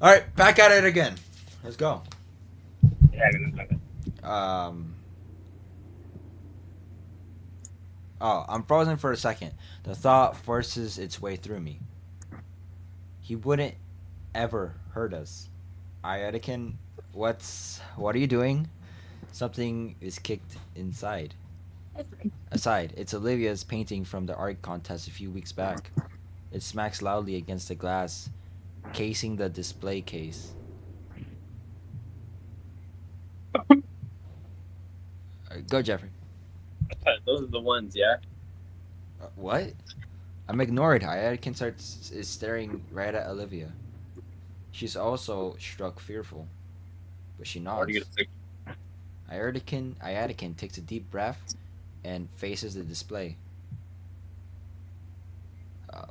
All right, back at it again. Let's go. Yeah, I didn't know that. Um. Oh, I'm frozen for a second. The thought forces its way through me. He wouldn't ever hurt us. Ayadikin, what are you doing? Something is kicked inside. Aside, it's Olivia's painting from the art contest a few weeks back. It smacks loudly against the glass, casing the display case. Go, Jeffrey. Those are the ones, yeah. What? I'm ignored. Ayadikin starts is staring right at Olivia. She's also struck fearful, but she Already nods. gonna fix. Ayadikin takes a deep breath and faces the display.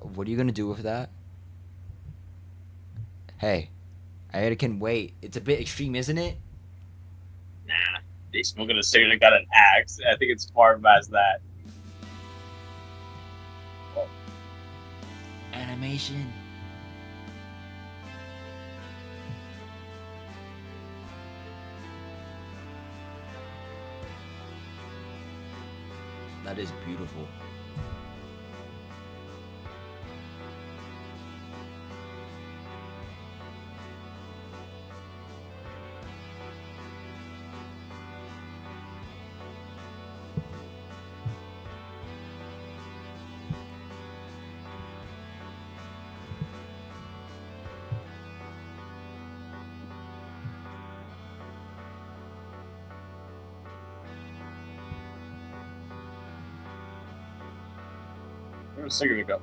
What are you gonna do with that? Hey, Ayadikin, wait. It's a bit extreme, isn't it? Nah, they smoking a cigarette, got an axe. I think it's far past that. Oh, Animation. That is beautiful. where'd the cigarette go?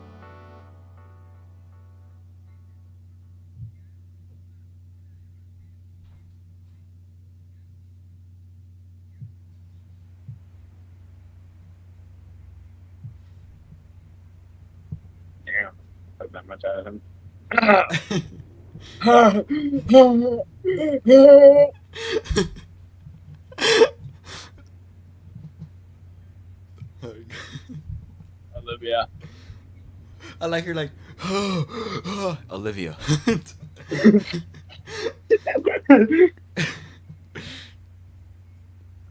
Damn, took that much out of him. Olivia. I like her like Olivia.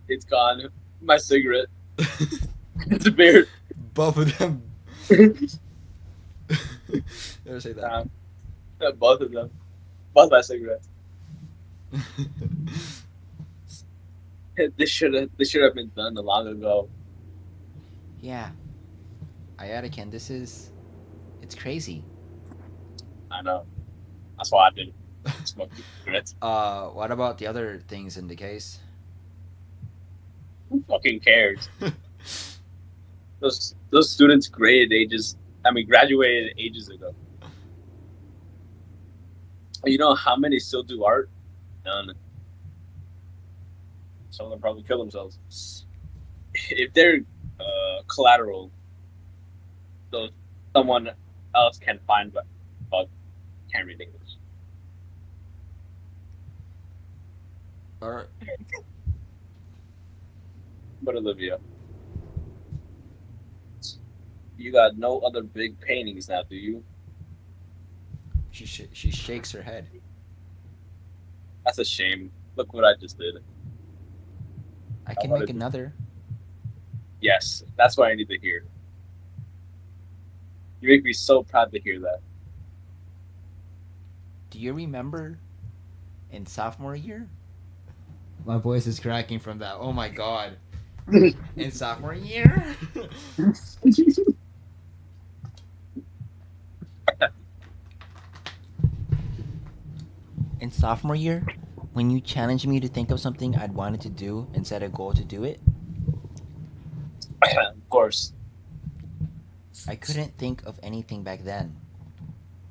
It's gone. My cigarette. It's a beard. Both of them. Never say that. Um, both of them. Both my cigarettes. This should have been done long ago. Yeah, Ayadikin, it's crazy. I know. That's why I didn't smoke cigarettes. What about the other things in the case? Who fucking cares? Those students graded ages. I mean, graduated ages ago. You know how many still do art? None. Some of them probably kill themselves. If they're collateral, so someone else can find, but can't read English. Or But Olivia, you got no other big paintings now, do you? she shakes her head. That's a shame. Look what I just did. I I can make wanted to. another. Yes, that's what I need to hear. You make me so proud to hear that. Do you remember in sophomore year? My voice is cracking from that. Oh my god. In sophomore year? In sophomore year, when you challenged me to think of something I'd wanted to do and set a goal to do it, Of course. I couldn't think of anything back then.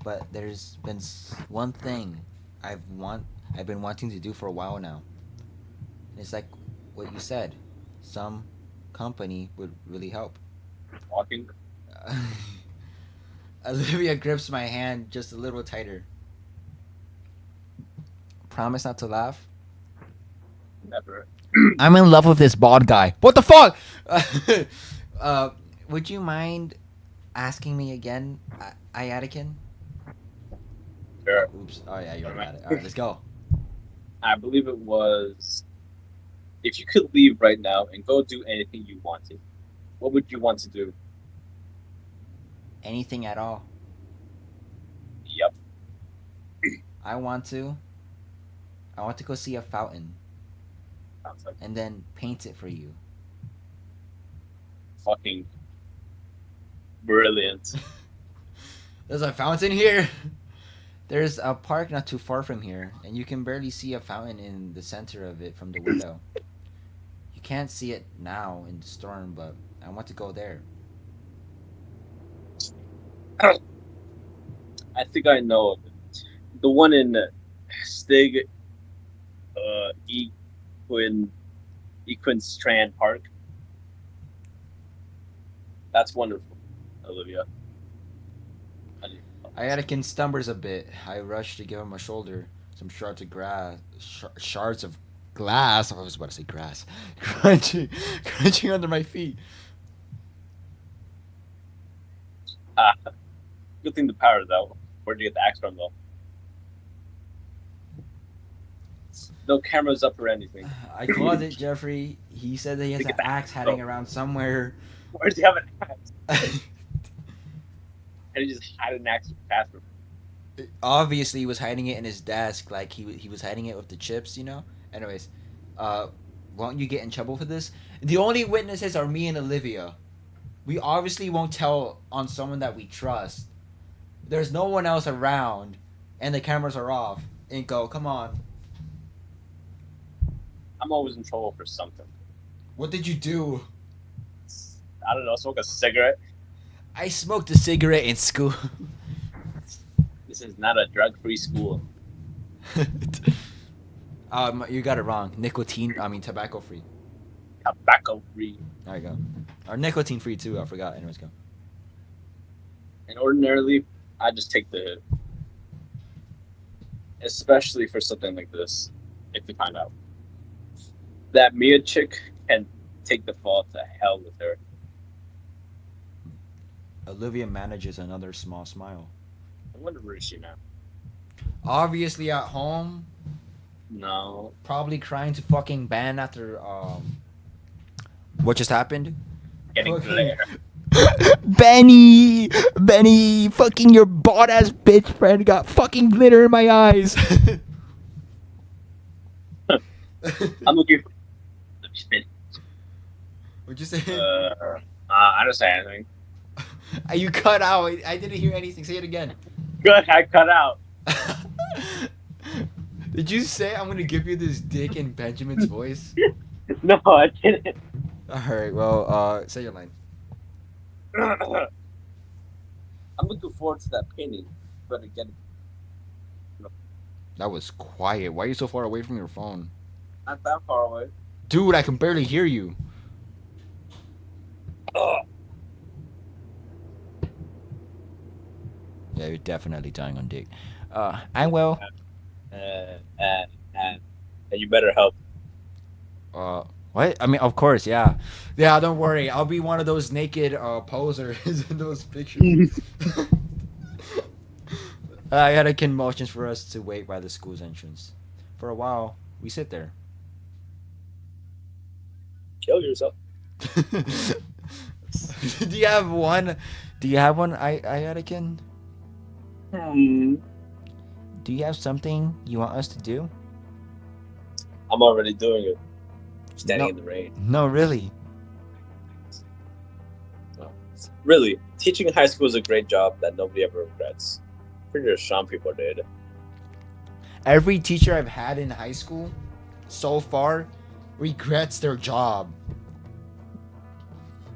But there's been one thing I've want I've been wanting to do for a while now. And it's like what you said. Some company would really help. Walking. Olivia grips my hand just a little tighter. Promise not to laugh. Never. I'm in love with this bald guy. What the fuck? uh, would you mind asking me again, Ayatikin? Sure. Oh, oops. Oh yeah, you already Never got it. All right, let's go. I believe it was if you could leave right now and go do anything you wanted, what would you want to do? Anything at all. Yep. I want to. I want to go see a fountain Sounds like and then paint it for you. fucking brilliant. There's a fountain here. There's a park not too far from here, and you can barely see a fountain in the center of it from the window. You can't see it now in the storm, but I want to go there. I think I know of it. The one in Stig Equin Equin Strand Park. That's wonderful, Olivia. I didn't know this. Ayatakin stumbers a bit. I rush to give him a shoulder. Some shards of glass. I was about to say grass, crunching under my feet. Ah, good thing the power's out. Where'd you get the axe from, though? No cameras up or anything. I called it, Jeffrey. He said that he has To an get the axe axe hiding from. around somewhere. Where's he have an axe? And he just hide an axe in the bathroom. Obviously, he was hiding it in his desk, like he was hiding it with the chips, you know. Anyways, uh, won't you get in trouble for this? The only witnesses are me and Olivia. We obviously won't tell on someone that we trust. There's no one else around, and the cameras are off. Inko, come on. I'm always in trouble for something. What did you do? I don't know, smoke a cigarette. I smoked a cigarette in school. This is not a drug-free school. You got it wrong. Tobacco free. Tobacco-free. There you go. Or nicotine free too. I forgot. Anyways, go. And ordinarily, I just take the hit. Especially for something like this. If we find out. That Mia chick can take the fall to hell with her. Olivia manages another small smile. I wonder where is she now? Obviously at home, No. probably crying to fucking Ben after what just happened. Getting Fucking glare. Benny, fucking your bought ass bitch friend got fucking glitter in my eyes. I'm looking for What'd you say? I don't say anything. You cut out. I didn't hear anything. Say it again. Good, I cut out. Did you say I'm gonna give you this dick in Benjamin's voice? No, I didn't. All right. Well, say your line. I'm looking forward to that painting. Better get it. That was quiet. Why are you so far away from your phone? Not that far away. Dude, I can barely hear you. Ugh. Yeah, you're definitely dying on dick. I will. And you better help. What? I mean, of course, yeah. Yeah, don't worry. I'll be one of those naked posers in those pictures. I had a kin motions for us to wait by the school's entrance. For a while, we sit there. Kill yourself. Do you have one? Do you have one, Ayadakin? Hmm. Do you have something you want us to do? I'm already doing it. Standing No. in the rain. No, really. Really, teaching in high school is a great job that nobody ever regrets. Pretty sure some people did. Every teacher I've had in high school so far regrets their job.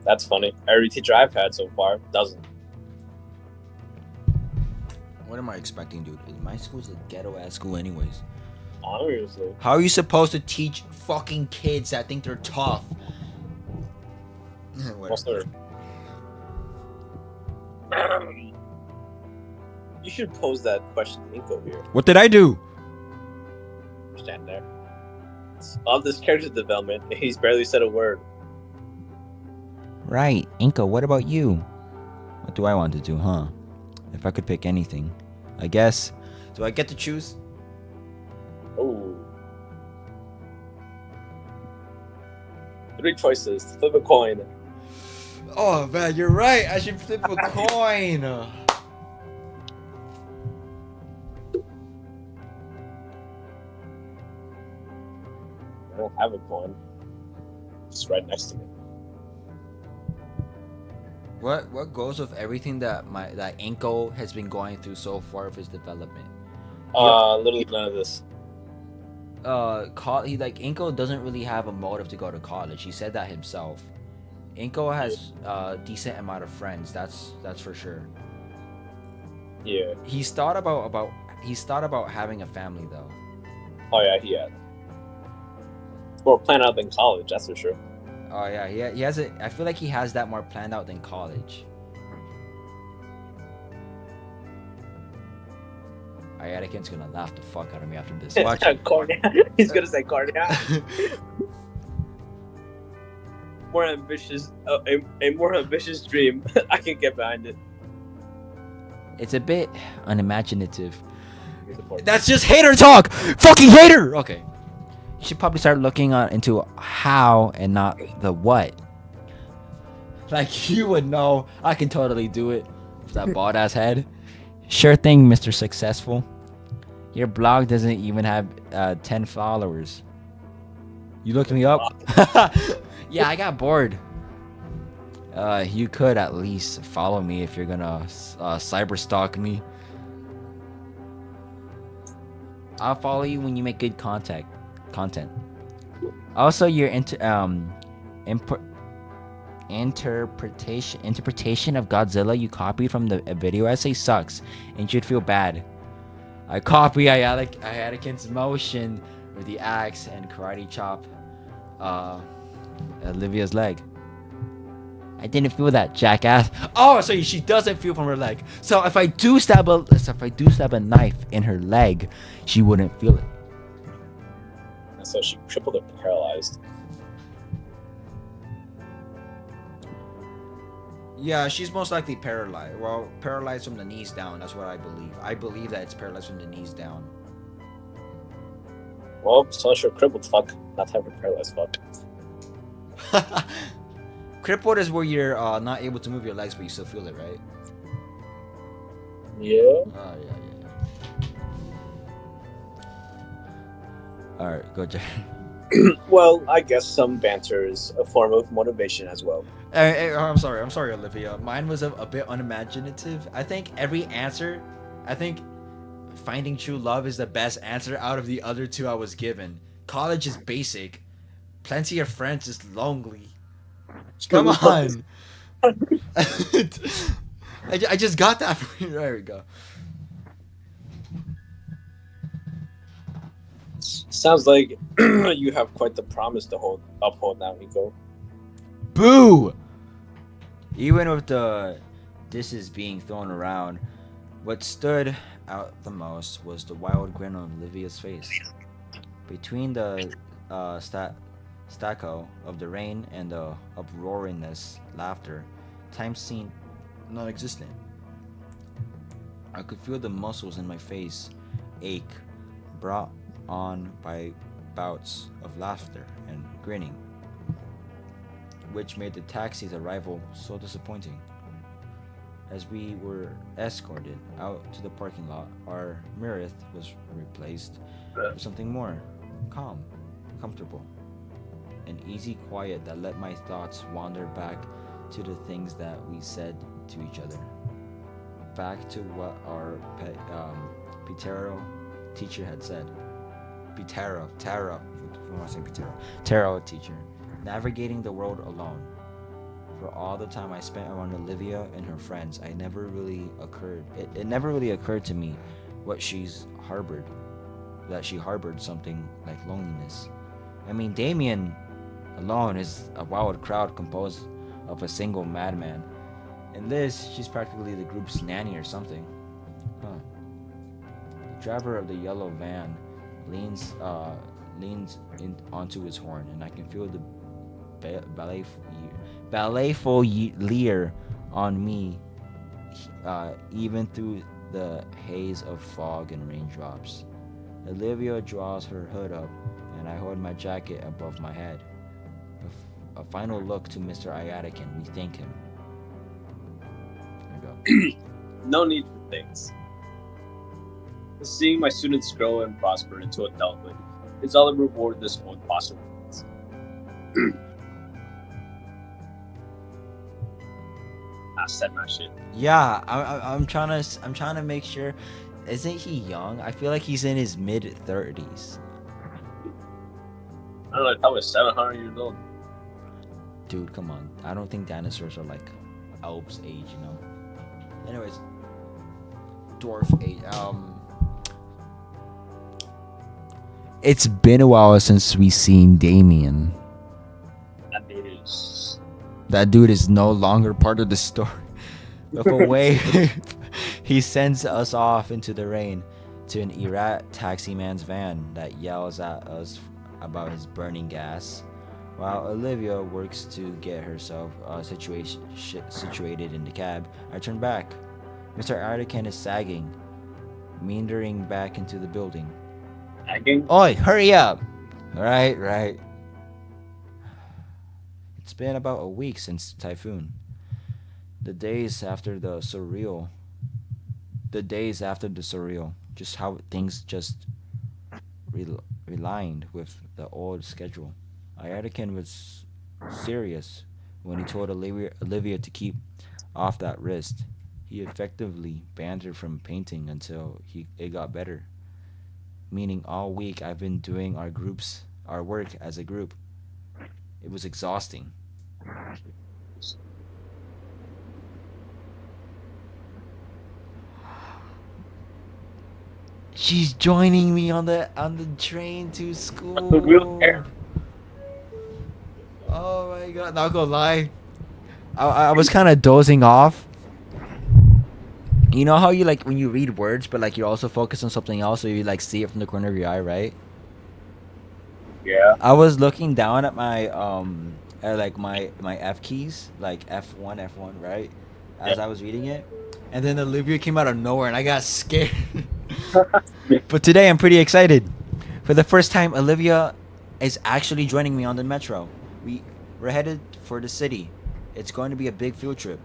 That's funny. Every teacher I've had so far doesn't. What am I expecting, dude? My school's a ghetto ass school, anyways. Honestly. How are you supposed to teach fucking kids that think they're tough? Whatever. You should pose that question to Inko here. What did I do? Stand there. Of this character development, he's barely said a word. Right, Inka, what about you? What do I want to do, huh? If I could pick anything. I guess Do I get to choose? Oh, 3 choices. Flip a coin. Oh man, you're right. I should flip a coin. I don't have a coin. It's right next to me. What goes with everything that Inko has been going through so far of his development? He Literally none of this. he like Inko doesn't really have a motive to go to college. He said that himself. Inko Yeah. has a decent amount of friends. That's for sure. Yeah. He's thought about having a family though. Oh yeah, he had. More planned out than college, that's for sure. Oh yeah, he has it. I feel like he has that more planned out than college. Ayadakin's gonna laugh the fuck out of me after this. Watch. Cornea. He's gonna say cornea. More ambitious, a more ambitious dream. I can get behind it. It's a bit unimaginative. That's just hater talk. Fucking hater. Okay. You should probably start looking into how and not the what. Like you would know, I can totally do it. With that bald ass head. Sure thing, Mr. Successful. Your blog doesn't even have 10 followers. You looked me up? Yeah, I got bored. You could at least follow me if you're gonna cyber stalk me. I'll follow you when you make good content. Also, your interpretation of Godzilla you copied from the video essay sucks, and you should feel bad. I copy Ayadakin's motion with the axe and karate chop Olivia's leg. I didn't feel that, jackass. Oh, so she doesn't feel from her leg. So if I do stab a knife in her leg, she wouldn't feel it. And so she tripled it paralyzed. Yeah, she's most likely paralyzed. Well, paralyzed from the knees down. That's what I believe. I believe that it's paralyzed from the knees down. Well, so you're crippled fuck, not type of paralyzed fuck. Crippled is where you're not able to move your legs, but you still feel it, right? Yeah. Oh, yeah. Alright, go, Jack. Well, I guess some banter is a form of motivation as well. I'm sorry, Olivia. Mine was a bit unimaginative. I think finding true love is the best answer out of the other two I was given. College is basic. Plenty of friends is lonely. Come on. I just got that. There we go. Sounds like you have quite the promise to uphold now, Nico. Boo! Even with the dishes being thrown around, what stood out the most was the wild grin on Olivia's face. Between the staccato of the rain and the uproariness laughter, time seemed non-existent. I could feel the muscles in my face ache, brought on by bouts of laughter and grinning, which made the taxi's arrival so disappointing. As we were escorted out to the parking lot, our Mirith was replaced with something more calm, comfortable, an easy quiet that let my thoughts wander back to the things that we said to each other. Back to what our Pitero teacher had said. Taro, what am I saying? Taro teacher, navigating the world alone. For all the time I spent around Olivia and her friends, it never really occurred to me what that she harbored something like loneliness. I mean, Damien alone is a wild crowd composed of a single madman. In this, she's practically the group's nanny or something. Huh. The driver of the yellow van leans onto his horn, and I can feel the balletful leer on me, even through the haze of fog and raindrops. Olivia draws her hood up, and I hold my jacket above my head. A final look to Mr. Ayatakin. We thank him. There we go. No need for things. Seeing my students grow and prosper into adulthood is all the reward this world possible needs. I said my shit. Yeah, I'm trying to make sure. Isn't he young? I feel like he's in his mid 30s. I don't know, I was 700 years old. Dude, come on. I don't think dinosaurs are like elves age, you know. Anyways, dwarf age. It's been a while since we seen Damien. That dude is. That dude is no longer part of the story. With a wave, he sends us off into the rain to an erratic taxi man's van that yells at us about his burning gas. While Olivia works to get herself situated in the cab, I turn back. Mr. Artican is sagging, meandering back into the building. Nagging? Oi, hurry up! Right. It's been about a week since Typhoon. The days after the surreal. Just how things just realigned with the old schedule. Ayatakin was serious when he told Olivia to keep off that wrist. He effectively banned her from painting until it got better. Meaning all week I've been doing our work as a group. It was exhausting. She's joining me on the train to The school. wheelchair. Oh my god! Not gonna lie, I was kind of dozing off. You know how you like when you read words, but like you also focus on something else, so you like see it from the corner of your eye, right? Yeah. I was looking down at like my F keys, like F1, right? Yeah. As I was reading it, and then Olivia came out of nowhere, and I got scared. But today I'm pretty excited. For the first time, Olivia is actually joining me on the metro. We're headed for the city. It's going to be a big field trip.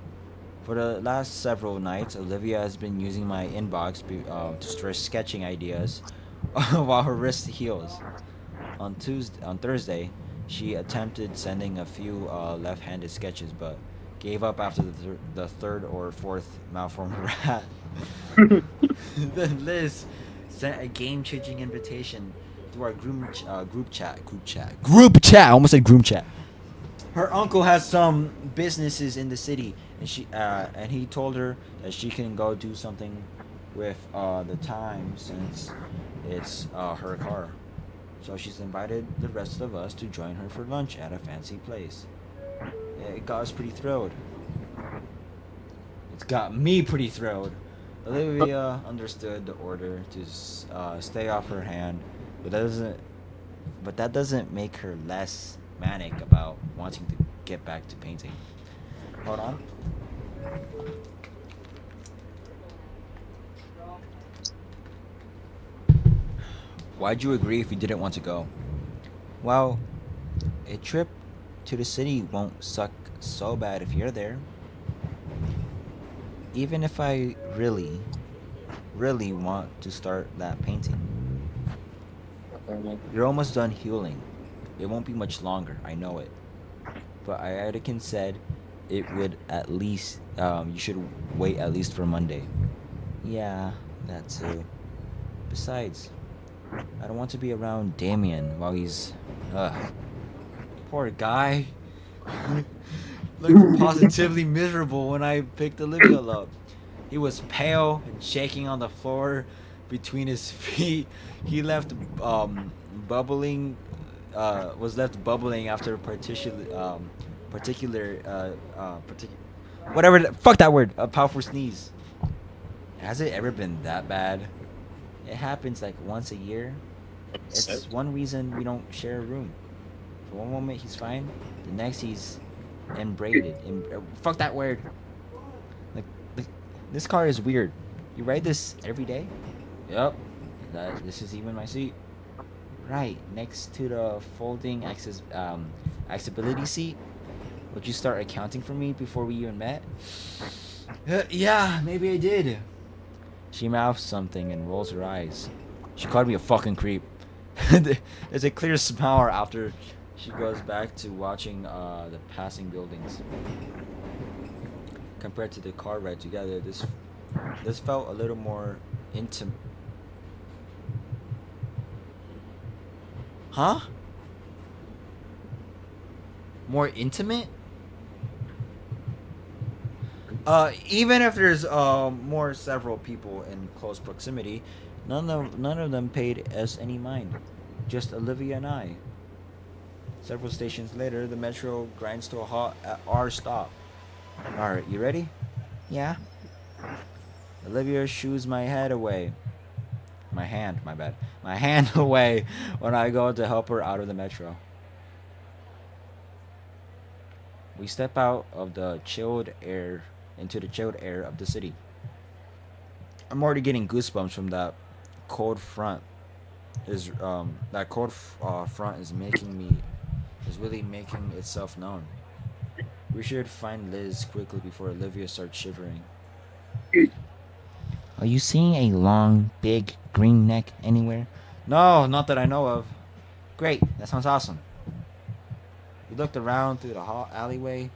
For the last several nights, Olivia has been using my inbox to store sketching ideas while her wrist heals. On Thursday, she attempted sending a few left-handed sketches, but gave up after the third or fourth malformed rat. Then Liz sent a game-changing invitation to our group chat. I almost said group chat. Her uncle has some businesses in the city, and he told her that she can go do something with the time since it's her car. So she's invited the rest of us to join her for lunch at a fancy place. It got us pretty thrilled. It's got me pretty thrilled. Olivia understood the order to stay off her hand, but that doesn't make her less manic about wanting to get back to painting. Hold on. Why'd you agree if you didn't want to go? Well, a trip to the city won't suck so bad if you're there. Even if I really want to start that painting. You're almost done healing. It won't be much longer, I know it. But Ayatikin said it would at least, you should wait at least for Monday. Yeah, that too. Besides, I don't want to be around Damien while he's, poor guy. Looked positively miserable when I picked Olivia up. He was pale and shaking on the floor between his feet. He left bubbling was left bubbling after a whatever fuck that word, a powerful sneeze. Has it ever been that bad? It happens like once a year. It's one reason we don't share a room. For one moment he's fine, the next he's embraided. Fuck that word. Like, this car is weird. You ride this every day? Yep. This is even my seat. Right, next to the folding accessibility seat. Would you start accounting for me before we even met? Yeah, maybe I did. She mouths something and rolls her eyes. She called me a fucking creep. There's a clear smile after she goes back to watching the passing buildings. Compared to the car ride together, this felt a little more intimate. Huh? More intimate? Even if there's more several people in close proximity, none of them paid us any mind. Just Olivia and I. Several stations later, the metro grinds to a halt at our stop. Alright, you ready? Yeah. Olivia shoos my head away. My hand, my bad. My hand away when I go to help her out of the metro. We step out of the chilled air into the chilled air of the city. I'm already getting goosebumps from that cold front. Front is really making itself known. We should find Liz quickly before Olivia starts shivering. Are you seeing a long, big green neck anywhere? No, not that I know of. Great, that sounds awesome. We looked around through the hall alleyway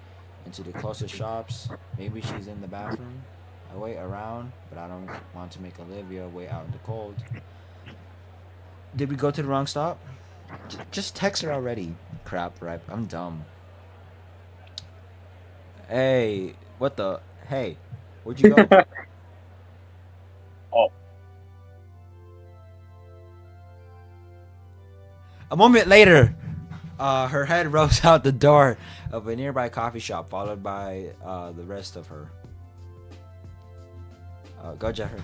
into the closest shops. Maybe she's in the bathroom. I wait around, but I don't want to make Olivia wait out in the cold. Did we go to the wrong stop? Just text her already. Crap, right? I'm dumb. Hey, what the? Hey, where'd you go? Oh, A moment later, her head rose out the door of a nearby coffee shop, followed by the rest of her. Go, Jeffrey.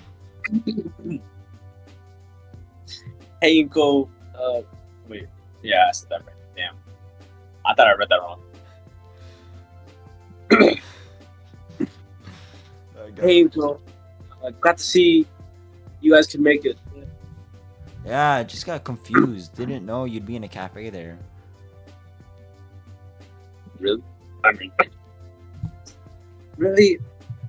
hey, you go. Wait. Yeah, I said that right. Damn. I thought I read that wrong. Hey, you go. Glad to see you guys can make it. Yeah, I just got confused. Didn't know you'd be in a cafe there. Really? I mean, really?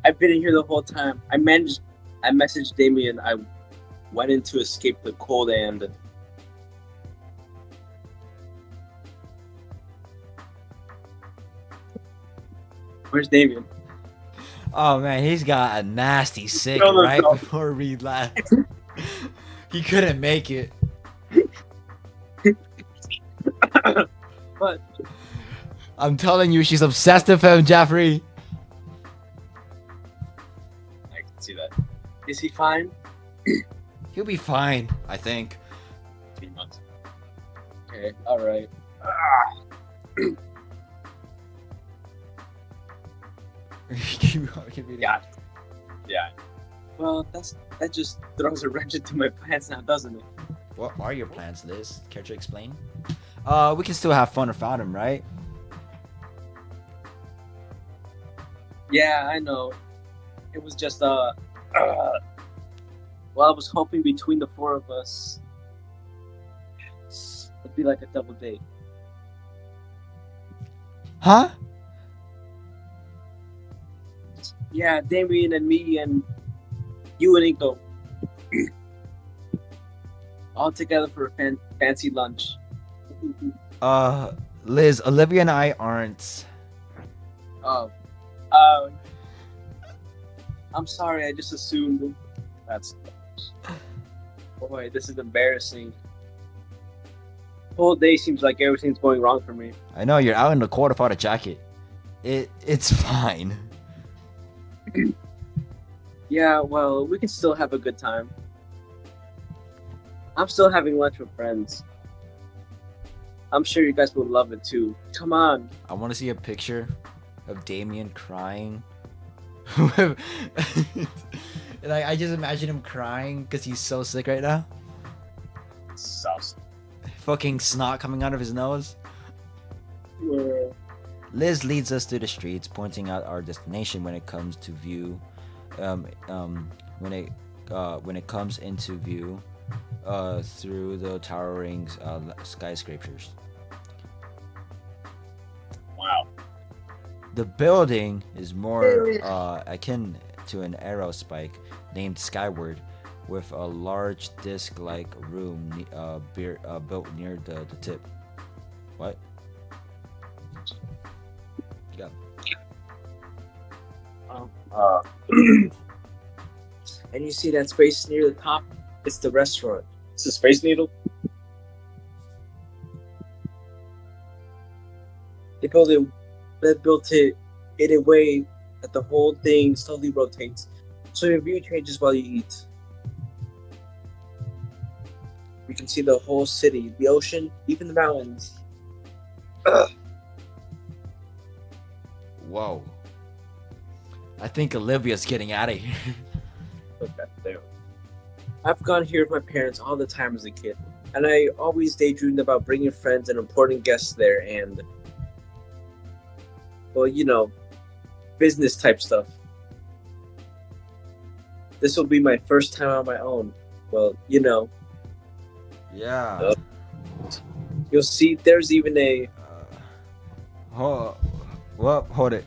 I've been in here the whole time. I messaged Damien. I went in to escape the cold and where's Damien? Oh man, he's got a nasty sick Kill right himself. before we left. He couldn't make it. What? I'm telling you, she's obsessed with him, Jeffrey. I can see that. Is he fine? He'll be fine, I think. 3 months. Okay. All right. Keep reading. Yeah. Yeah. Well, that just throws a wrench into my plans now, doesn't it? What are your plans, Liz? Care to explain? We can still have fun without him, right? Yeah, I know. It was just well, I was hoping between the four of us, it'd be like a double date. Huh? Yeah, Damien and me and you and Nico, all together for a fancy lunch. Liz, Olivia and I aren't. Oh, I'm sorry. I just assumed. That's. Boy, this is embarrassing. The whole day seems like everything's going wrong for me. I know you're out in the cold without a jacket. It's fine. Yeah, well, we can still have a good time. I'm still having lunch with friends. I'm sure you guys will love it too. Come on. I want to see a picture of Damien crying. And I just imagine him crying because he's so sick right now. Sus. Fucking snot coming out of his nose. Yeah. Liz leads us through the streets, pointing out our destination when when it comes into view through the towering skyscrapers. Wow. The building is more akin to an arrow spike named Skyward, with a large disc-like room built near the tip. What? Yeah. Uh, and you see that space near the top? It's the restaurant. It's a Space Needle. They built it. They built it in a way that the whole thing slowly rotates, so your view changes while you eat. You can see the whole city, the ocean, even the mountains. Whoa. I think Olivia's getting out of here. Okay, there. I've gone here with my parents all the time as a kid, and I always daydreamed about bringing friends and important guests there, and well, business type stuff. This will be my first time on my own. Well, Yeah. uh, you'll see. There's even a Hold. Well, hold it.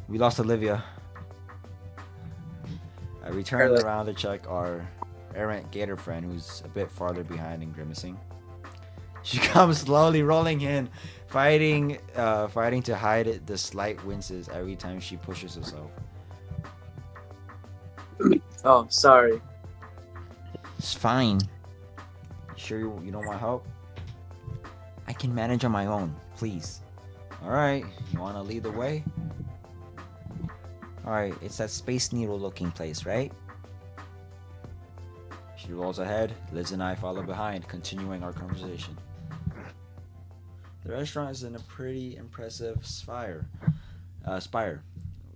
We lost Olivia. I returned around to check our errant gator friend, who's a bit farther behind and grimacing. She comes slowly rolling in, fighting to hide the slight winces every time she pushes herself. Oh, sorry. It's fine. Sure you don't want help? I can manage on my own, please. Alright, you wanna lead the way? Alright, it's that Space Needle looking place, right? She rolls ahead, Liz and I follow behind, continuing our conversation. The restaurant is in a pretty impressive spire,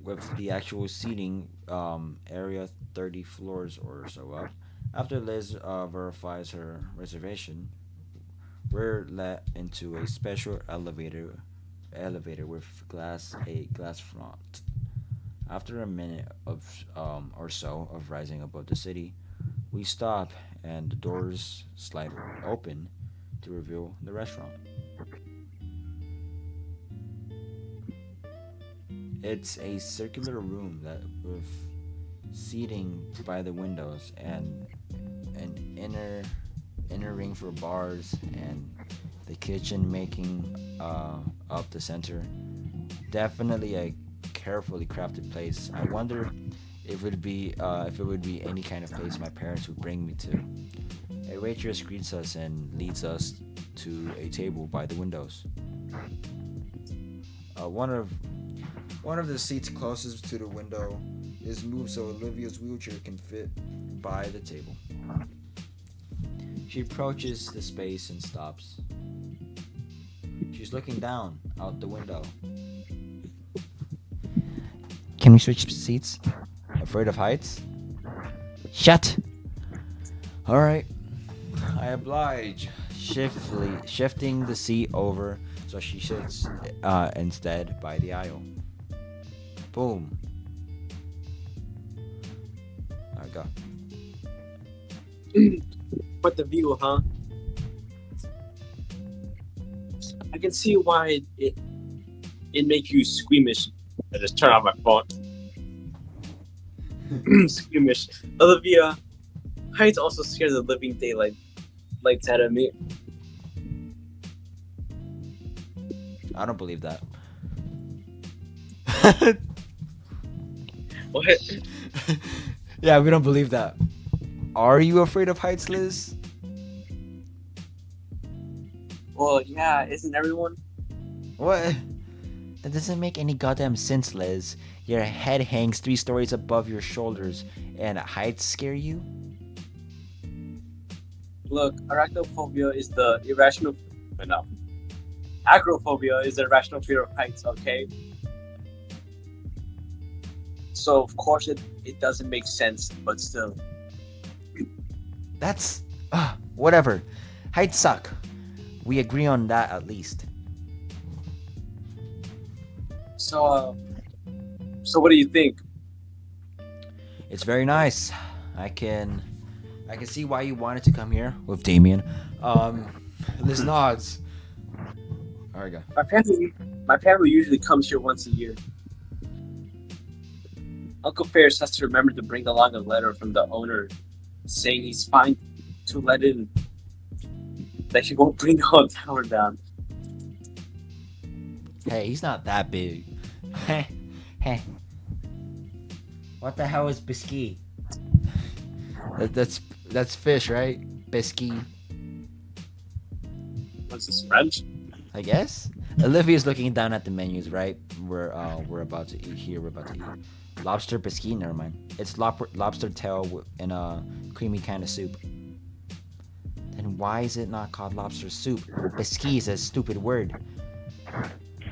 with the actual seating area 30 floors or so up. After Liz verifies her reservation, we're let into a special elevator with a glass front. After a minute of or so of rising above the city, we stop and the doors slide open to reveal the restaurant. It's a circular room that with seating by the windows and an inner ring for bars and the kitchen making up the center. Definitely a carefully crafted place. I wonder if it would be any kind of place my parents would bring me to. A waitress greets us and leads us to a table by the windows. One of the seats closest to the window is moved so Olivia's wheelchair can fit by the table. She approaches the space and stops. She's looking down out the window. Can we switch seats? Afraid of heights? Shut! Alright. I oblige, shifting the seat over so she sits instead by the aisle. Boom. There we go. But the view, huh? I can see why it make you squeamish. I just turn on my phone. Squeamish. Olivia, heights also scare the living lights out of me. I don't believe that. What? Yeah, we don't believe that. Are you afraid of heights, Liz? Well, yeah, isn't everyone? What? That doesn't make any goddamn sense, Liz. Your head hangs 3 stories above your shoulders, and heights scare you? Look, arachnophobia is the irrational. No, acrophobia is the irrational fear of heights. Okay, so of course it doesn't make sense, but still. That's. Whatever. Heights suck. We agree on that at least. So, so what do you think? It's very nice. I can see why you wanted to come here with Damien. Liz nods. There we go. My family usually comes here once a year. Uncle Ferris has to remember to bring along a letter from the owner saying he's fine to let in. That he won't bring the whole tower down. Hey, he's not that big. Heh, heh. What the hell is biscuit? That's fish, right? Biscuit, What's this, French? I guess. Olivia's looking down at the menus, right? We're about to eat here. We're about to eat lobster biscuit. Never mind. It's lobster tail in a creamy kind of soup. Then why is it not called lobster soup? Biscuit is a stupid word.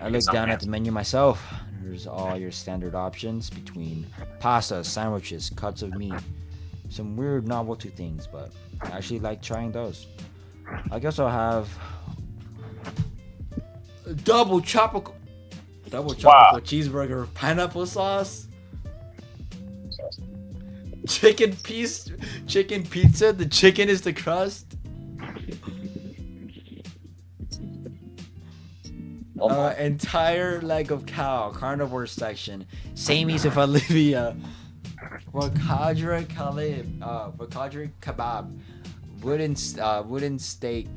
I look down at the menu myself. There's all your standard options between pasta, sandwiches, cuts of meat, some weird novelty things, but I actually like trying those. I guess I'll have double tropical cheeseburger with pineapple sauce. Chicken pizza. The chicken is the crust. Entire leg of cow, carnivore section. Same as with Olivia. Wakadra kebab. Wooden steak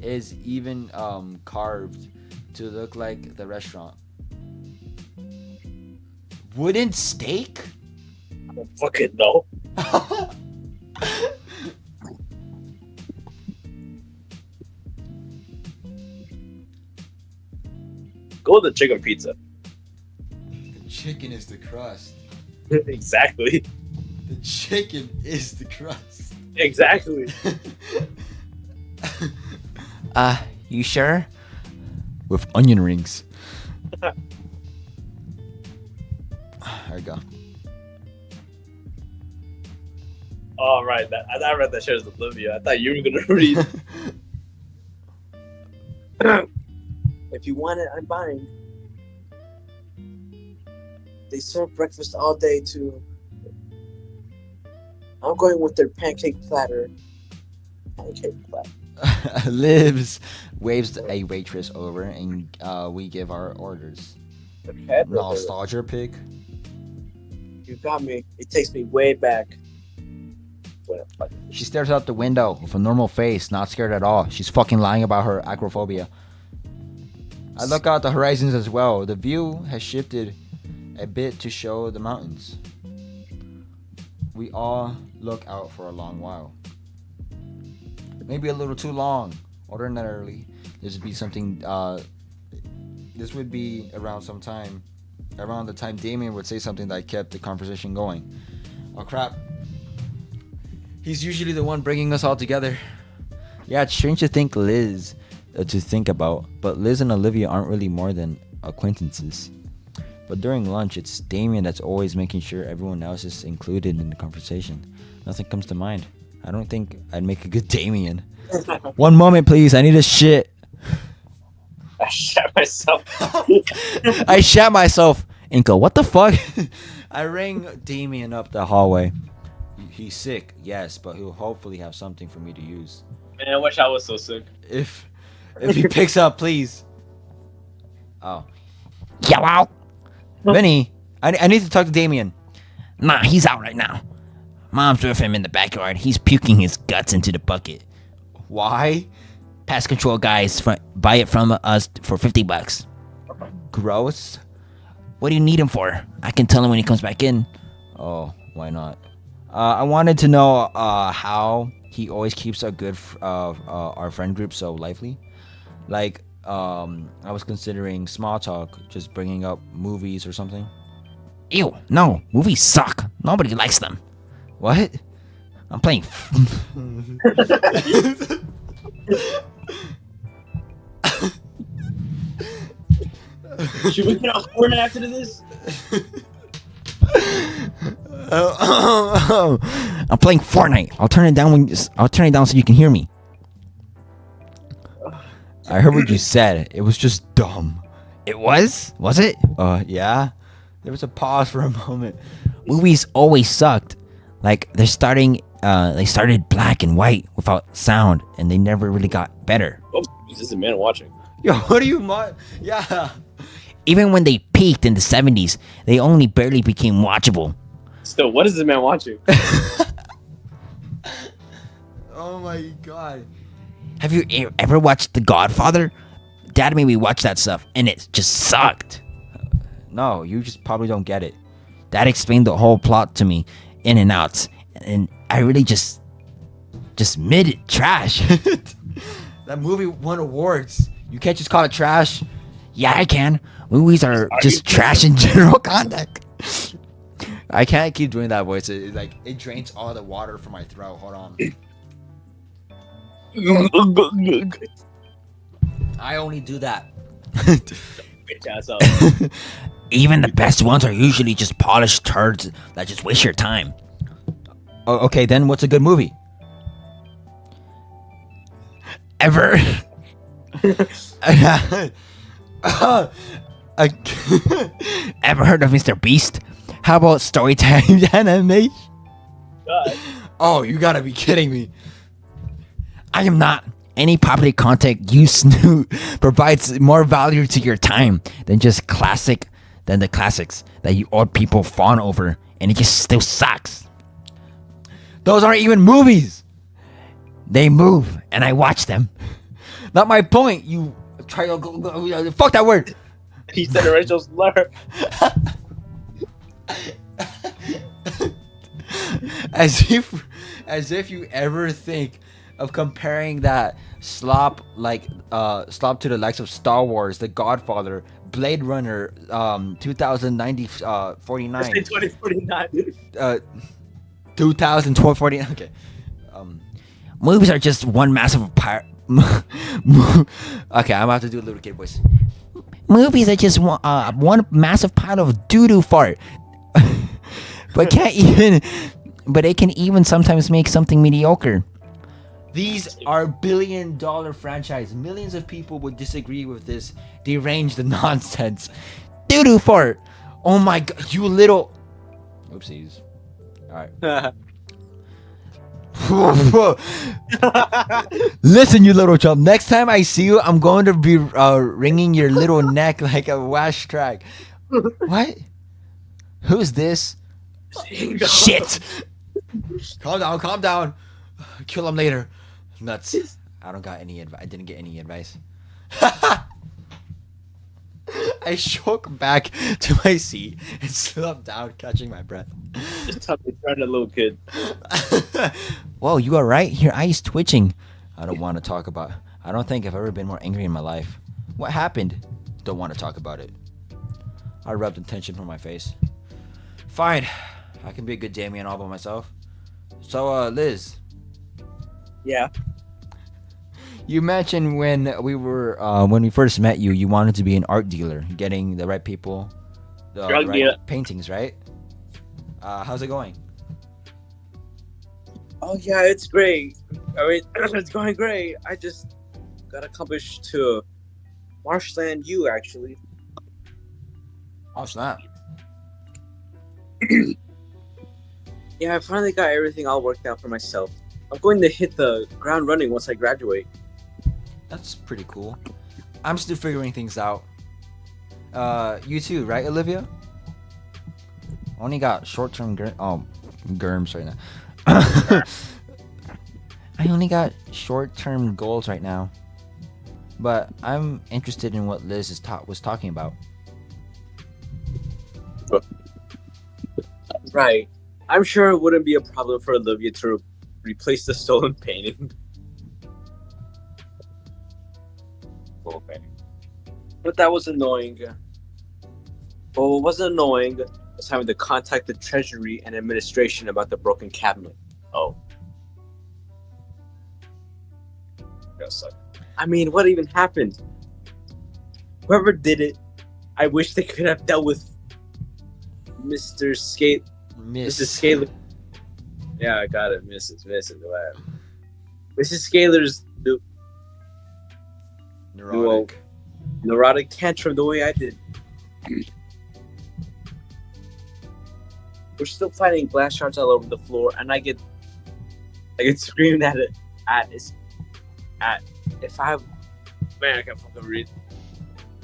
is even carved to look like the restaurant. Wooden steak? I don't fucking know. Go with the chicken pizza. The chicken is the crust. Exactly. The chicken is the crust. Exactly. You sure? With onion rings. There we go. Oh, right. I read that shit as Olivia. I thought you were gonna read. If you want it, I'm buying. They serve breakfast all day too. I'm going with their pancake platter. Lives waves a waitress over and we give our orders. Nostalgia pick. You got me. It takes me way back. She stares out the window with a normal face, not scared at all. She's fucking lying about her acrophobia. I look out the horizons as well. The view has shifted a bit to show the mountains. We all look out for a long while. Maybe a little too long. Ordinarily, this would be around the time Damien would say something that kept the conversation going. Oh crap. He's usually the one bringing us all together. Yeah, it's strange to think about, but Liz and Olivia aren't really more than acquaintances. But during lunch, it's Damien that's always making sure everyone else is included in the conversation. Nothing comes to mind. I don't think I'd make a good Damien. One moment, please. I need a shit. I shat myself. I shat myself. Inko, what the fuck? I rang Damien up the hallway. He's sick, yes, but he'll hopefully have something for me to use. Man, I wish I was so sick. If he picks up, please. Oh. Hello? Vinny, I need to talk to Damien. Nah, he's out right now. Mom's with him in the backyard. He's puking his guts into the bucket. Why? Pest control guys buy it from us for $50. Gross. What do you need him for? I can tell him when he comes back in. Oh, why not? I wanted to know how he always keeps our friend group so lively. Like, I was considering small talk, just bringing up movies or something. Ew, no, movies suck. Nobody likes them. What? I'm playing. Should we get off Fortnite after this? I'm playing Fortnite. I'll turn it down so you can hear me. I heard what you said. It was just dumb. It was? Was it? Yeah. There was a pause for a moment. Movies always sucked. Like they started black and white without sound, and they never really got better. Oh, this is a man watching. Yo, what do you Yeah. Even when they peaked in the 70s, they only barely became watchable. Still, what is this man watching? Oh my god. Have you ever watched The Godfather? Dad made me watch that stuff, and it just sucked. No, you just probably don't get it. Dad explained the whole plot to me, in and out, and I really just mid it trash. That movie won awards. You can't just call it trash. Yeah, I can. Movies are just trash in general conduct. I can't keep doing that voice. It drains all the water from my throat. Hold on. I only do that. Bitch ass up. Even the best ones are usually just polished turds that just waste your time. Oh, okay, then what's a good movie? Ever? Ever heard of Mr. Beast? How about Storytime Animation? God. Oh, you gotta be kidding me. I am not. Any popular content you snoo provides more value to your time than the classics that you old people fawn over, and it just still sucks. Those aren't even movies. They move, and I watch them. Not my point. You try to go. Fuck that word. He said a racial slur. As if you ever think of comparing that slop to the likes of Star Wars, The Godfather, Blade Runner, 2090, 49, 2049. 2049. Okay. Movies are just one massive part. Okay, I'm about to do a little kid voice. Movies are just one massive pile of doo-doo fart. But they can even sometimes make something mediocre. These are billion-dollar franchise. Millions of people would disagree with this deranged nonsense. Doo-doo fart. Oh my god, you little. Oopsies. Alright. Listen, you little chump. Next time I see you, I'm going to be wringing your little neck like a wash track. What? Who's this? Shit! Calm down. Kill him later. Nuts. I don't got any advice. I didn't get any advice. I shook back to my seat and slumped down, catching my breath. Just tell me, trying a little kid. Whoa, you alright? Your eyes twitching. I don't want to talk about. I don't think I've ever been more angry in my life. What happened? Don't want to talk about it. I rubbed the tension from my face. Fine, I can be a good Damien all by myself. So, Liz, Yeah. you mentioned when we first met you, you wanted to be an art dealer, getting the right people, the Drug right dealer. paintings, right? How's it going? Oh yeah, it's great. I mean, it's going great. I just got accomplished to Marshland U actually. Oh snap! Yeah, I finally got everything all worked out for myself. I'm going to hit the ground running once I graduate. That's pretty cool. I'm still figuring things out. You too, right, Olivia? Only got short-term germs right now. I only got short-term goals right now, but I'm interested in what Liz was talking about. Right. I'm sure it wouldn't be a problem for Olivia to replace the stolen painting. Okay. But that was annoying. But what wasn't annoying was having to contact the Treasury and Administration about the broken cabinet. Oh. That sucked. I mean, what even happened? Whoever did it, I wish they could have dealt with Mr. Mrs. Scaler. Yeah, I got it. Mrs. Whatever. Mrs. Scaler's neurotic tantrum the way I did. we're still fighting glass shards all over the floor, and I get screamed at it at if I man I can't fucking read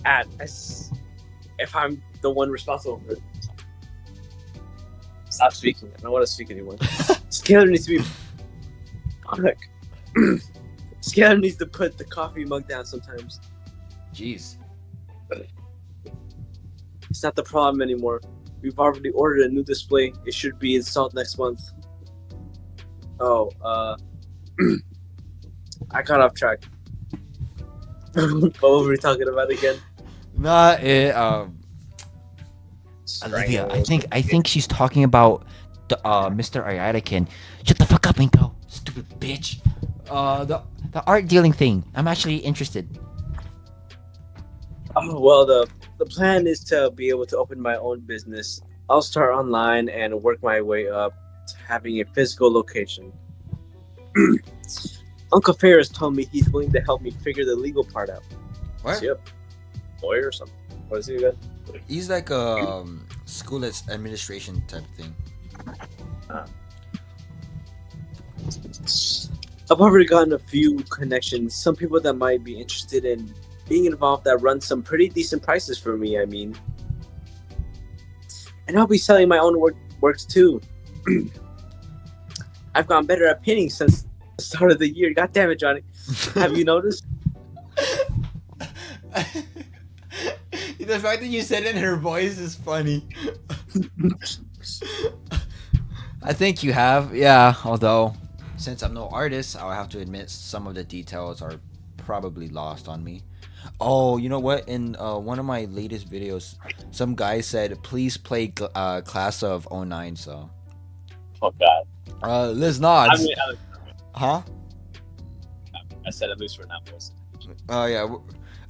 at as if I'm the one responsible for it. Stop speaking. I don't want to speak anymore. Scalar needs to be. Fuck. Scalar needs to put the coffee mug down sometimes. Jeez. It's not the problem anymore. We've already ordered a new display. It should be installed next month. Oh, I got off track. What were we talking about again? Not it. Olivia, I think she's talking about the Mr. Ayatakin. Shut the fuck up, Inko. Stupid bitch. The art dealing thing. I'm actually interested. Oh well, the plan is to be able to open my own business. I'll start online and work my way up to having a physical location. Uncle Ferris told me he's willing to help me figure the legal part out. What? Yep. Lawyer or something. What is he again? He's like school administration type thing. I've already gotten a few connections. Some people that might be interested in being involved that run some pretty decent prices for me. I mean, and I'll be selling my own works too. I've gotten better at painting since the start of the year. God damn it, Johnny! Have you noticed? The fact that you said it in her voice is funny. I think you have, yeah. Although, since I'm no artist, I'll have to admit some of the details are probably lost on me. Oh, you know what? In one of my latest videos, some guy said, "Please play Class of '09." So, Oh God. Liz nods. Huh? I said at least for now, boys. Oh yeah.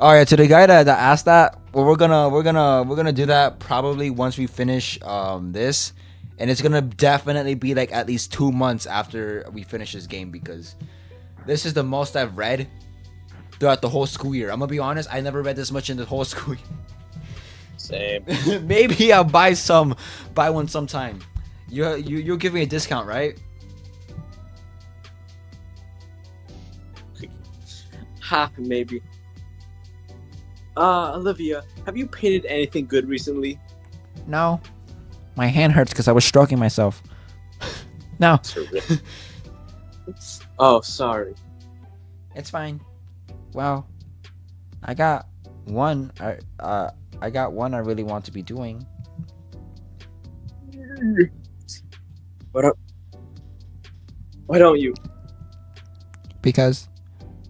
All right. To the guy that asked that, well, we're gonna do that probably once we finish this, and it's gonna definitely be like at least 2 months after we finish this game because this is the most I've read throughout the whole school year. I'm gonna be honest. I never read this much in the whole school year. Same. Maybe I'll buy one sometime. You're giving a discount, right? Ha, maybe. Olivia, have you painted anything good recently? No. My hand hurts because I was stroking myself. No. Oh, sorry. It's fine. Well, I got one. I got one I really want to be doing. Why don't you? Because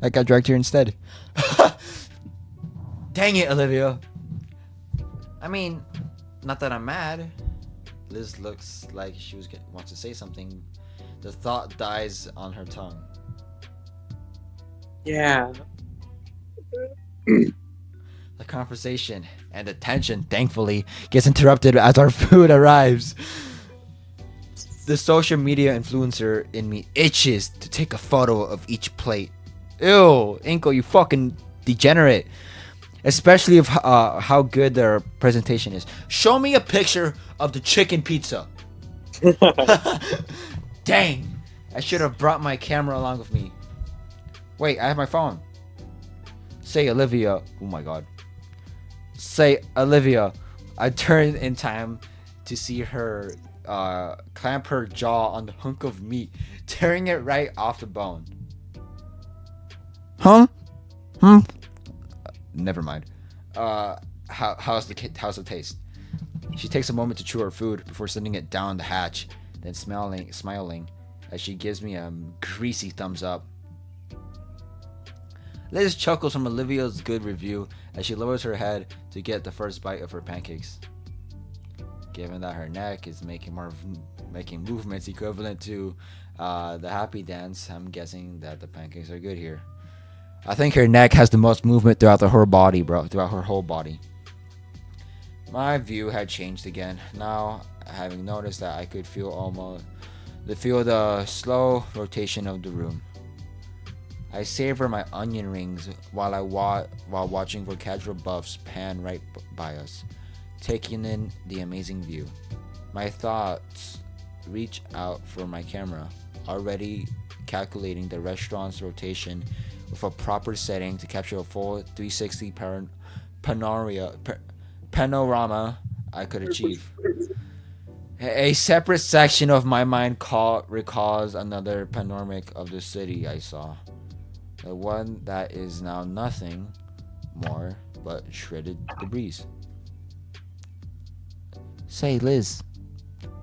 I got dragged here instead. Dang it, Olivia. I mean, not that I'm mad. Liz looks like she wants to say something. The thought dies on her tongue. Yeah. The conversation and the tension, thankfully, gets interrupted as our food arrives. The social media influencer in me itches to take a photo of each plate. Ew, Inko, you fucking degenerate. Especially of how good their presentation is. Show me a picture of the chicken pizza. Dang, I should have brought my camera along with me. Wait, I have my phone. Say Olivia. Oh my god. Say Olivia. I turned in time to see her clamp her jaw on the hunk of meat, tearing it right off the bone. Huh? Never mind. How's the taste? She takes a moment to chew her food before sending it down the hatch, then smiling as she gives me a greasy thumbs up. Liz chuckles from Olivia's good review as she lowers her head to get the first bite of her pancakes. Given that her neck is making movements equivalent to the happy dance, I'm guessing that the pancakes are good here. I think her neck has the most movement throughout her body, bro. Throughout her whole body. My view had changed again. Now, having noticed that I could feel the slow rotation of the room. I savor my onion rings while watching for casual buffs pan right by us, taking in the amazing view. My thoughts reach out for my camera, already calculating the restaurant's rotation with a proper setting to capture a full 360 panorama I could achieve. A separate section of my mind recalls another panoramic of the city I saw. The one that is now nothing more but shredded debris. Say, Liz.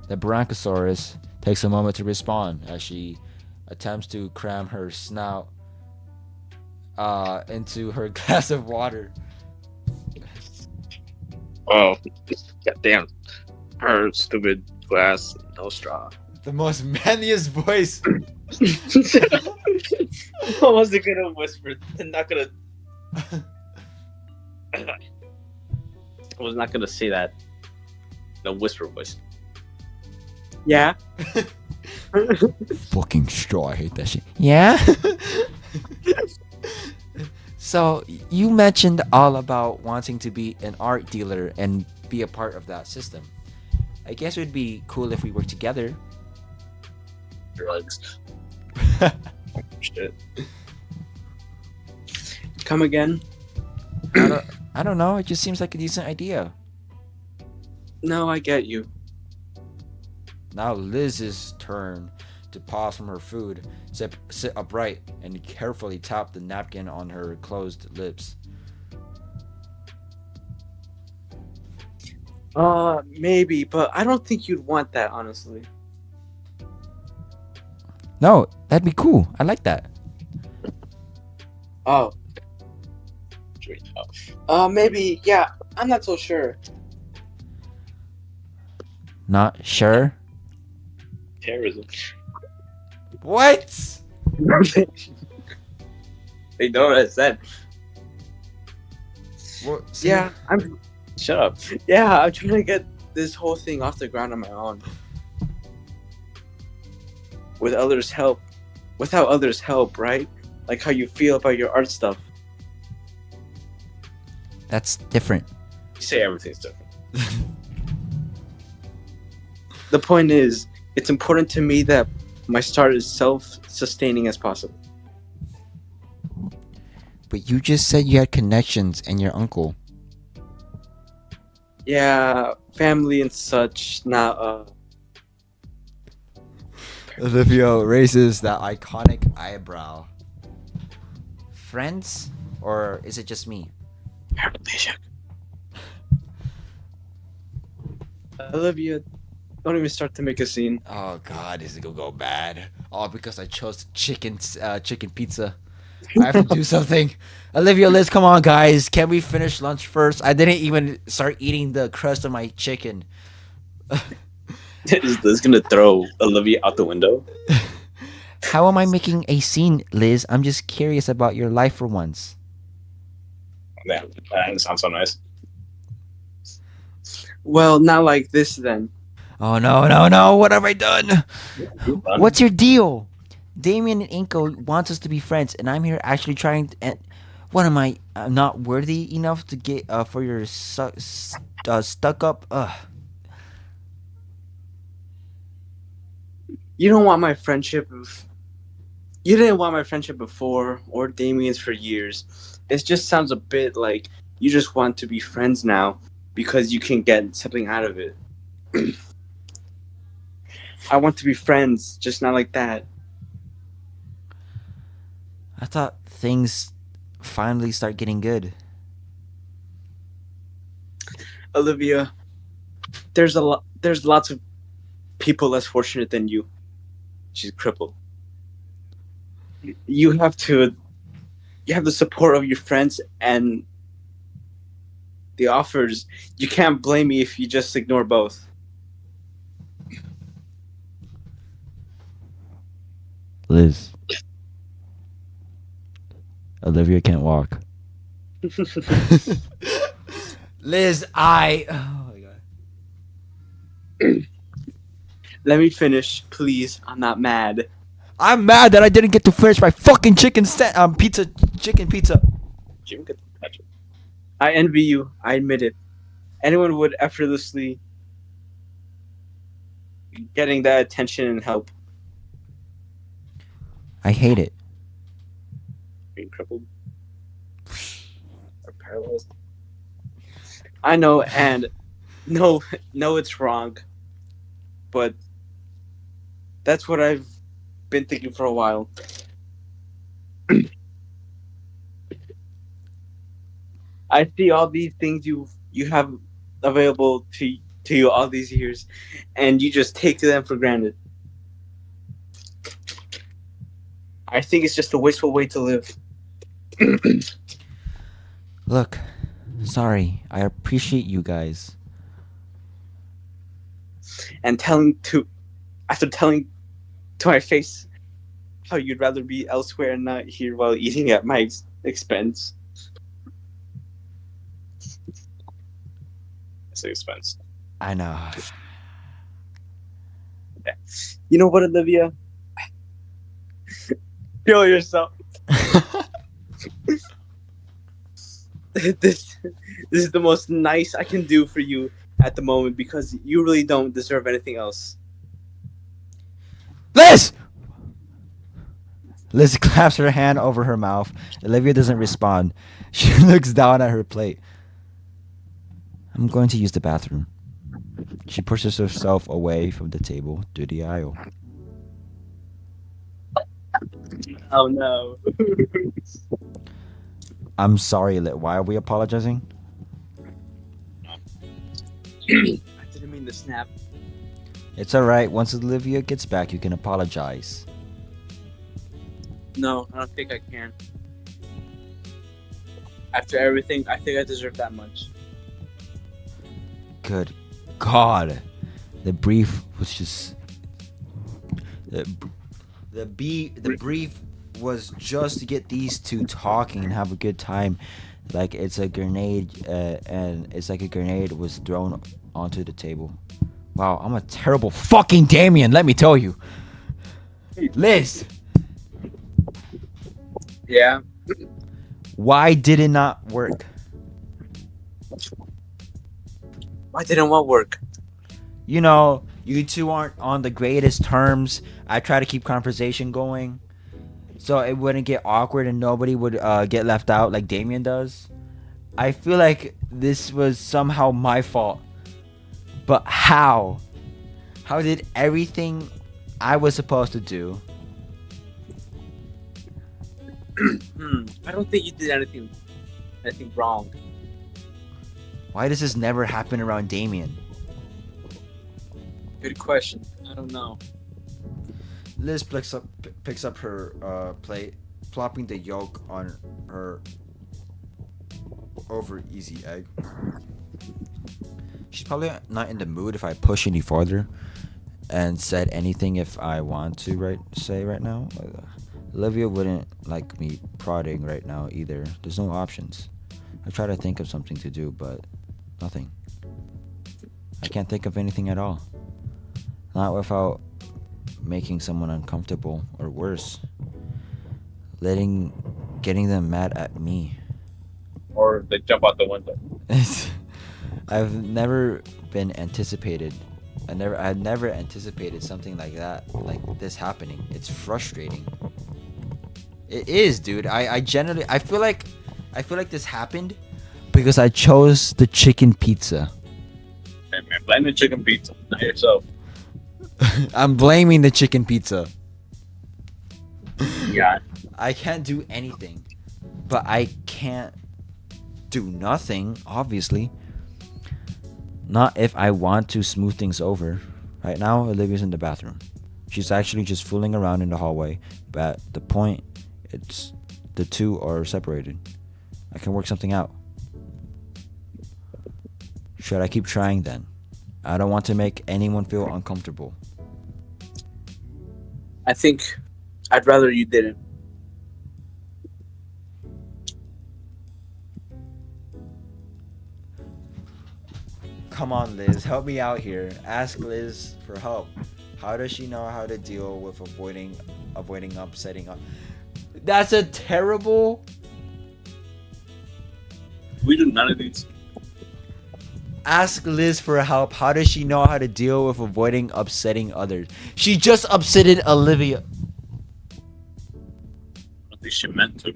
The Bronchosaurus takes a moment to respond as she attempts to cram her snout into her glass of water. Oh, goddamn. Her stupid glass, no straw. The most manliest voice. What was it gonna whisper? I'm not gonna. I was not gonna say that. No whisper voice. Yeah. Fucking straw. I hate that shit. Yeah? So, you mentioned all about wanting to be an art dealer and be a part of that system. I guess it would be cool if we worked together. Drugs. Shit. Come again? I don't know. It just seems like a decent idea. No, I get you. Now Liz's turn to pause from her food, sit upright, and carefully tap the napkin on her closed lips. Maybe, but I don't think you'd want that, honestly. No, that'd be cool. I like that. Oh. Maybe, yeah. I'm not so sure. Not sure. Terrorism. What? They know what I said. Yeah, I'm. Shut up. Yeah, I'm trying to get this whole thing off the ground on my own. With others' help. Without others' help, right? Like how you feel about your art stuff. That's different. You say everything's different. The point is, it's important to me that my start is self-sustaining as possible. But you just said you had connections and your uncle. Yeah, family and such, not, Olivia raises that iconic eyebrow. Friends? Or is it just me? Olivia, don't even start to make a scene. Oh god, is it gonna go bad? All because I chose chicken pizza. I have to do something. Olivia, Liz, come on, guys. Can we finish lunch first? I didn't even start eating the crust of my chicken. Is Liz gonna throw Olivia out the window? How am I making a scene, Liz? I'm just curious about your life for once. Yeah, that sounds so nice. Well, not like this then. Oh no! What have I done? Fun. What's your deal? Damien and Inko wants us to be friends, and I'm here actually trying to. And what am I? I'm not worthy enough to get for your stuck up. You don't want my friendship. You didn't want my friendship before, or Damien's for years. It just sounds a bit like you just want to be friends now because you can get something out of it. I want to be friends, just not like that. I thought things finally start getting good. Olivia, there's lots of people less fortunate than you. She's crippled. You have the support of your friends and the offers. You can't blame me if you just ignore both. Liz. Olivia can't walk. Liz, oh my god. Let me finish, please. I'm not mad. I'm mad that I didn't get to finish my fucking chicken pizza. Jim could touch it. I envy you. I admit it. Anyone would effortlessly getting that attention and help. I hate it. Being crippled or paralyzed. I know, and no, no, it's wrong, but that's what I've been thinking for a while. I see all these things you have available to you all these years, and you just take them for granted. I think it's just a wasteful way to live. Look, sorry. I appreciate you guys. And after telling to my face how you'd rather be elsewhere and not here while eating at my expense. It's an expense. I know. You know what, Olivia? Kill yourself. this is the most nice I can do for you at the moment because you really don't deserve anything else. Liz! Liz claps her hand over her mouth. Olivia doesn't respond. She looks down at her plate. I'm going to use the bathroom. She pushes herself away from the table to the aisle. Oh no. I'm sorry, why are we apologizing? I didn't mean to snap. It's alright. Once Olivia gets back, you can apologize. No, I don't think I can. After everything, I think I deserve that much. Good God. The brief was just... The brief was just to get these two talking and have a good time. Like it's a grenade, and it's like a grenade was thrown onto the table. Wow, I'm a terrible fucking Damien, let me tell you. Liz, Yeah. why did it not work? Why didn't what work? You know, you two aren't on the greatest terms. I try to keep conversation going, so it wouldn't get awkward and nobody would get left out like Damien does. I feel like this was somehow my fault. But how? How did everything I was supposed to do? I don't think you did anything wrong. Why does this never happen around Damien? Good question. I don't know. Liz picks up her plate, plopping the yolk on her over easy egg. She's probably not in the mood if I push any farther and said anything if I want to say right now. Olivia wouldn't like me prodding right now either. There's no options. I try to think of something to do, but nothing. I can't think of anything at all. Not without making someone uncomfortable or worse, getting them mad at me. Or they jump out the window. I've never been anticipated. I've never anticipated something like that, like this happening. It's frustrating. It is, dude. I generally I feel like this happened because I chose the chicken pizza. Hey man, blame the chicken pizza, not yourself. I'm blaming the chicken pizza. Yeah. I can't do anything, but I can't do nothing, obviously. Not if I want to smooth things over. Right now, Olivia's in the bathroom. She's actually just fooling around in the hallway, but at the point, it's the two are separated. I can work something out. Should I keep trying then? I don't want to make anyone feel uncomfortable. I think I'd rather you didn't. Come on, Liz, help me out here. Ask Liz for help. How does she know how to deal with avoiding upsetting up? That's a terrible. We do none of these. ask Liz for help. How does she know how to deal with avoiding upsetting others? She just upsetted Olivia. I don't think she meant to.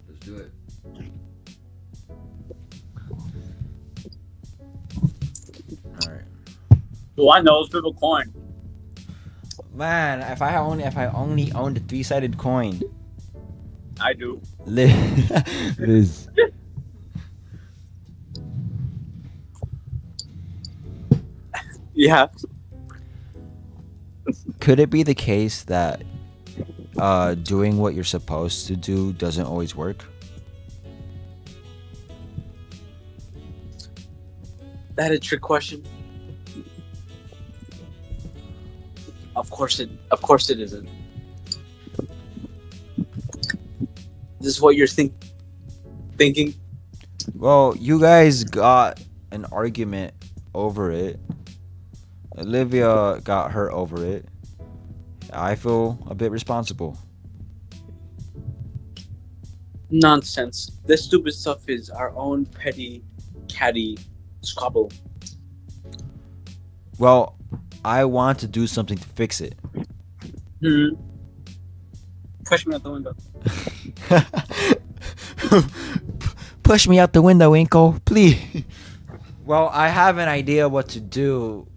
Let's do it. All right. Do I know? Flip a coin. Man, if I only owned a 3-sided coin. I do. Liz. Yeah. Could it be the case that doing what you're supposed to do doesn't always work? That a trick question? Of course it isn't. This is what you're thinking? Well, you guys got an argument over it. Olivia got hurt over it. I feel a bit responsible. Nonsense. This stupid stuff is our own petty catty squabble. Well, I want to do something to fix it. Push me out the window. Push me out the window, Inkle, please. Well, I have an idea what to do.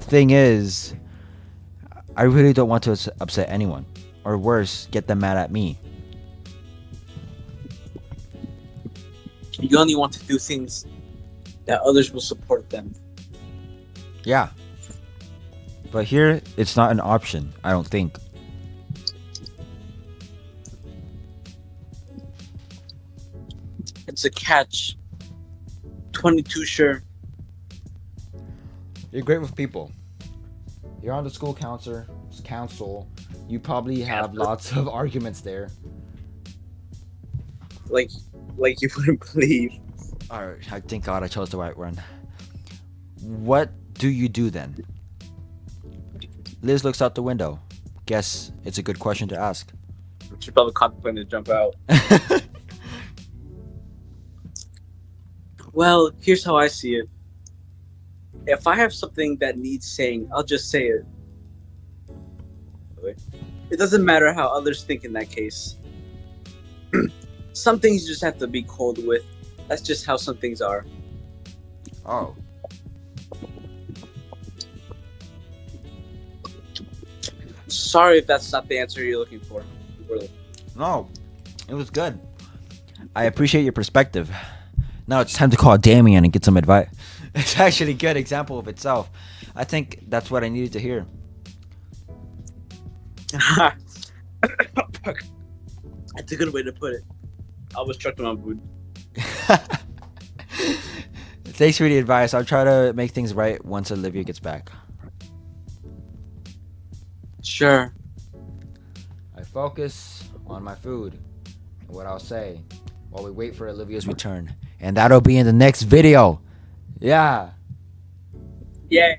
Thing is, I really don't want to upset anyone. Or worse, get them mad at me. You only want to do things that others will support them. Yeah. But here, it's not an option, I don't think. It's a catch. 22 sure. You're great with people. You're on the school council. You probably have lots of arguments there. Like you wouldn't believe. Alright, I thank God I chose the right one. What do you do then? Liz looks out the window. Guess it's a good question to ask. She's probably contemplating to jump out. Well, here's how I see it. If I have something that needs saying, I'll just say it. It doesn't matter how others think in that case. Some things you just have to be cold with. That's just how some things are. Oh. Sorry if that's not the answer you're looking for. No. It was good. I appreciate your perspective. Now it's time to call Damien and get some advice. It's actually a good example of itself. I think that's what I needed to hear. That's a good way to put it. I was chucked on my food. Thanks for the advice. I'll try to make things right once Olivia gets back. Sure. I focus on my food and what I'll say while we wait for Olivia's return. And that'll be in the next video. Yeah. Yay.